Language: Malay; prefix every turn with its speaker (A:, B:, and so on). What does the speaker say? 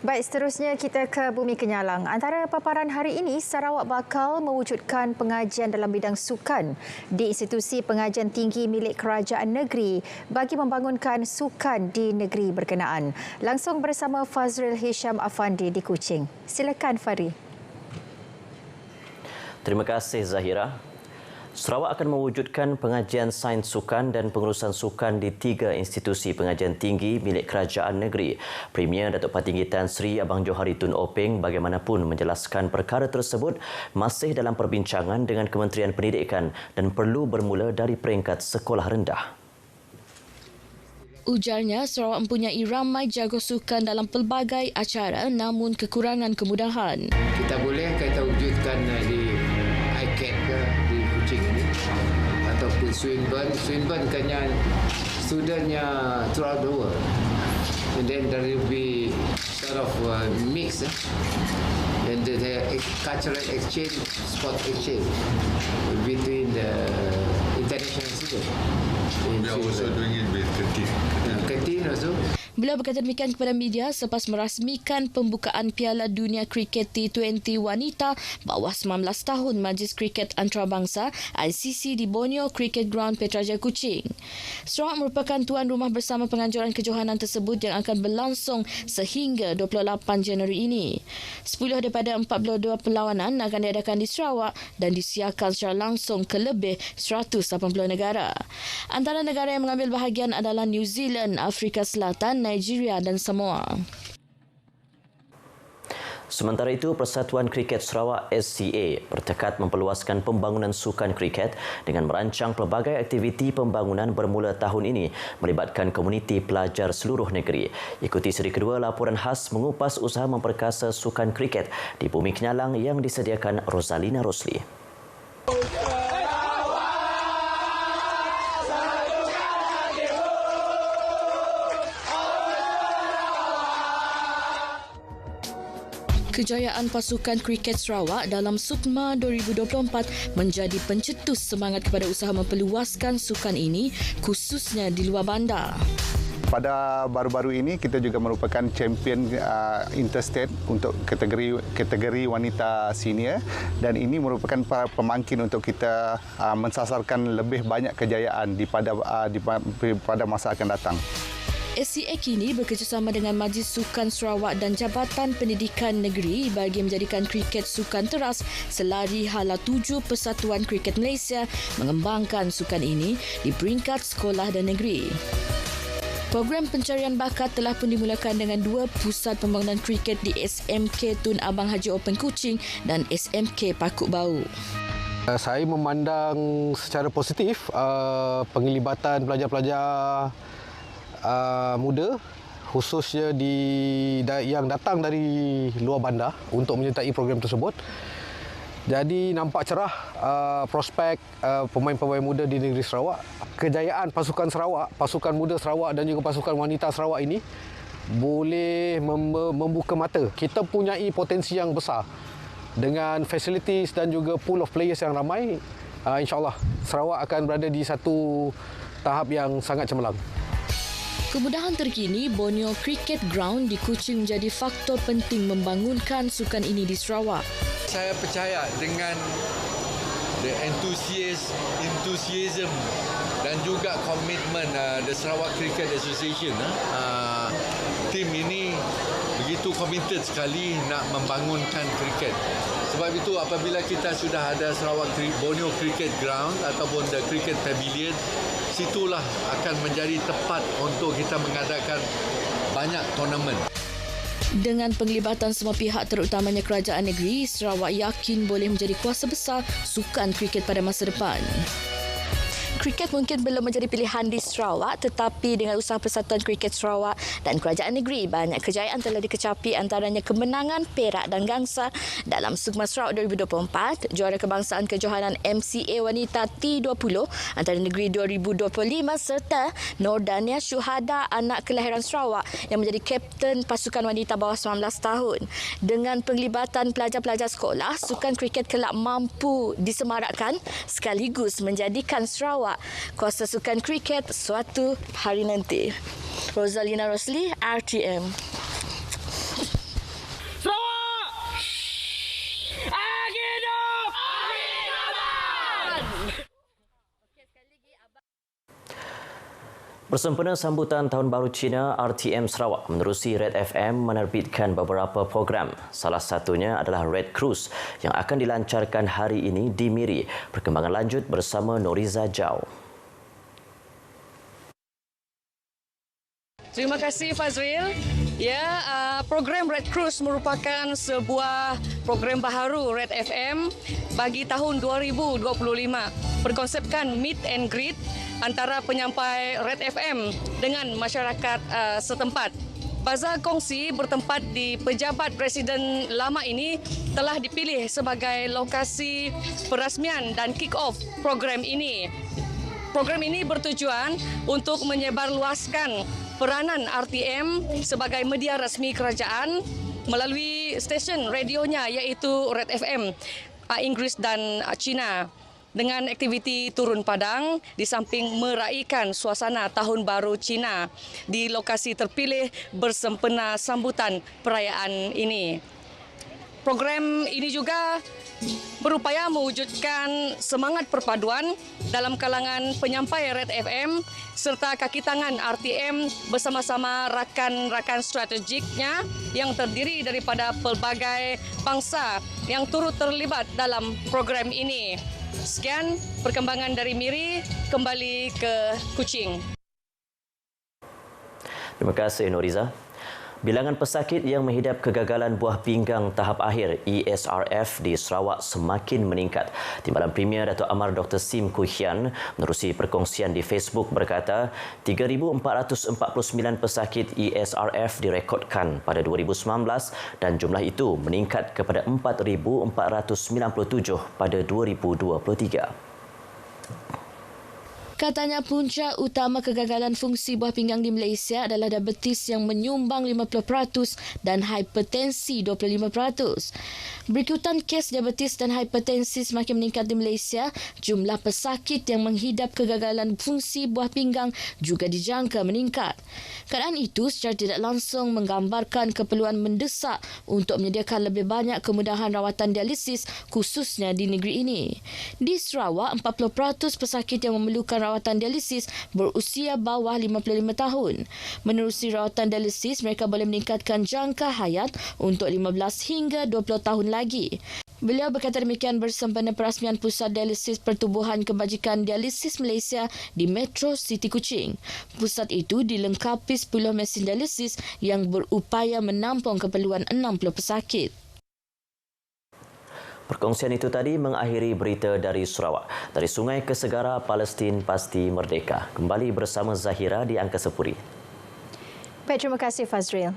A: Baik, seterusnya kita ke Bumi Kenyalang. Antara paparan hari ini, Sarawak bakal mewujudkan pengajian dalam bidang sukan di institusi pengajian tinggi milik kerajaan negeri bagi membangunkan sukan di negeri berkenaan. Langsung bersama Fazril Hisham Afandi di Kuching. Silakan Fari.
B: Terima kasih Zahira. Sarawak akan mewujudkan pengajian sains sukan dan pengurusan sukan di 3 institusi pengajian tinggi milik kerajaan negeri. Premier Datuk Patinggi Tan Sri Abang Johari Tun Openg bagaimanapun menjelaskan perkara tersebut masih dalam perbincangan dengan Kementerian Pendidikan dan perlu bermula dari peringkat sekolah rendah.
C: Ujarnya, Sarawak mempunyai ramai jago sukan dalam pelbagai acara namun kekurangan kemudahan.
D: Kita wujudkan di ICAT ke di Kuching ini ataupun Swinburne kena studentnya throughout the world, and then there will be sort of mix and the cultural exchange, sport exchange between the international students.
E: We are also doing it with
D: Ketin also.
C: Beliau berkata demikian kepada media selepas merasmikan pembukaan Piala Dunia Kriket T20 Wanita bawah 19 tahun Majlis Kriket Antarabangsa ICC di Borneo Cricket Ground Petraja Kuching. Sarawak merupakan tuan rumah bersama penganjuran kejohanan tersebut yang akan berlangsung sehingga 28 Januari ini. 10 daripada 42 perlawanan akan diadakan di Sarawak dan disiarkan secara langsung ke lebih 180 negara. Antara negara yang mengambil bahagian adalah New Zealand, Afrika Selatan, Nigeria dan Samoa.
B: Sementara itu, Persatuan Kriket Sarawak SCA bertekad memperluaskan pembangunan sukan kriket dengan merancang pelbagai aktiviti pembangunan bermula tahun ini melibatkan komuniti pelajar seluruh negeri. Ikuti seri kedua laporan khas mengupas usaha memperkasa sukan kriket di Bumi Kenyalang yang disediakan Rosalina Rosli.
C: Kejayaan pasukan kriket Sarawak dalam SUKMA 2024 menjadi pencetus semangat kepada usaha memperluaskan sukan ini khususnya di luar bandar.
F: Pada baru-baru ini kita juga merupakan champion interstate untuk kategori wanita senior dan ini merupakan pemangkin untuk kita mensasarkan lebih banyak kejayaan pada masa akan datang.
C: SCA kini bekerjasama dengan Majlis Sukan Sarawak dan Jabatan Pendidikan Negeri bagi menjadikan kriket sukan teras selari hala 7 Persatuan Kriket Malaysia mengembangkan sukan ini di peringkat sekolah dan negeri. Program pencarian bakat telah pun dimulakan dengan 2 pusat pembangunan kriket di SMK Tun Abang Haji Open Kuching dan SMK Pakuk Bau.
G: Saya memandang secara positif penglibatan pelajar-pelajar muda khususnya yang datang dari luar bandar untuk menyertai program tersebut. Jadi nampak cerah prospek pemain-pemain muda di negeri Sarawak. Kejayaan pasukan Sarawak, pasukan muda Sarawak dan juga pasukan wanita Sarawak ini boleh membuka mata. Kita punyai potensi yang besar dengan facilities dan juga pool of players yang ramai. InsyaAllah Sarawak akan berada di satu tahap yang sangat cemerlang.
C: Kemudahan terkini, Borneo Cricket Ground di Kuching menjadi faktor penting membangunkan sukan ini di Sarawak.
E: Saya percaya dengan the enthusiasm dan juga komitmen the Sarawak Cricket Association. Tim ini begitu committed sekali nak membangunkan kriket. Sebab itu apabila kita sudah ada Sarawak Borneo Cricket Ground ataupun the Cricket Pavilion, situlah akan menjadi tepat untuk kita mengadakan banyak tournament.
C: Dengan penglibatan semua pihak terutamanya kerajaan negeri, Sarawak yakin boleh menjadi kuasa besar sukan kriket pada masa depan. Kriket mungkin belum menjadi pilihan di Sarawak, tetapi dengan usaha Persatuan Kriket Sarawak dan kerajaan negeri, banyak kejayaan telah dikecapi, antaranya kemenangan Perak dan Gangsa dalam SUKMA Sarawak 2024, juara kebangsaan kejohanan MCA Wanita T20 antara negeri 2025 serta Nordania Syuhada anak kelahiran Sarawak yang menjadi kapten pasukan wanita bawah 19 tahun. Dengan penglibatan pelajar-pelajar sekolah, sukan kriket kelak mampu disemarakkan sekaligus menjadikan Sarawak kuasa sukan kriket suatu hari nanti. Rosalina Rosli, RTM.
B: Bersempena sambutan Tahun Baru Cina, RTM Sarawak menerusi Red FM menerbitkan beberapa program. Salah satunya adalah Red Cruise yang akan dilancarkan hari ini di Miri. Perkembangan lanjut bersama Noriza Jau.
H: Terima kasih Fazril. Ya, program Red Cruise merupakan sebuah program baharu Red FM bagi tahun 2025. Berkonsepkan meet and greet antara penyampai Red FM dengan masyarakat setempat. Bazar kongsi bertempat di Pejabat Presiden lama ini telah dipilih sebagai lokasi perasmian dan kick-off program ini. Program ini bertujuan untuk menyebarluaskan peranan RTM sebagai media rasmi kerajaan melalui stesen radionya iaitu Red FM Inggeris dan Cina dengan aktiviti turun padang di samping meraihkan suasana Tahun Baru Cina di lokasi terpilih bersempena sambutan perayaan ini. Program ini juga berupaya mewujudkan semangat perpaduan dalam kalangan penyampai Red FM serta kaki tangan RTM bersama-sama rakan-rakan strategiknya yang terdiri daripada pelbagai bangsa yang turut terlibat dalam program ini. Sekian perkembangan dari Miri, kembali ke Kuching.
B: Terima kasih Noriza. Bilangan pesakit yang menghidap kegagalan buah pinggang tahap akhir ESRF di Sarawak semakin meningkat. Timbalan Premier Datuk Amar Dr. Sim Koo Hian menerusi perkongsian di Facebook berkata 3,449 pesakit ESRF direkodkan pada 2019 dan jumlah itu meningkat kepada 4,497 pada 2023.
C: Katanya punca utama kegagalan fungsi buah pinggang di Malaysia adalah diabetes yang menyumbang 50% dan hipertensi 25%. Berikutan kes diabetes dan hipertensi semakin meningkat di Malaysia, jumlah pesakit yang menghidap kegagalan fungsi buah pinggang juga dijangka meningkat. Keadaan itu secara tidak langsung menggambarkan keperluan mendesak untuk menyediakan lebih banyak kemudahan rawatan dialisis khususnya di negeri ini. Di Sarawak, 40% pesakit yang memerlukan rawatan dialisis berusia bawah 55 tahun. Menerusi rawatan dialisis, mereka boleh meningkatkan jangka hayat untuk 15 hingga 20 tahun lagi. Beliau berkata demikian bersempena perasmian Pusat Dialisis Pertubuhan Kebajikan Dialisis Malaysia di Metro City Kuching. Pusat itu dilengkapi 10 mesin dialisis yang berupaya menampung keperluan 60 pesakit.
B: Perkongsian itu tadi mengakhiri berita dari Sarawak. Dari Sungai ke Segara, Palestin pasti merdeka. Kembali bersama Zahira di Angkasa Puri.
A: Baik, terima kasih Fazril.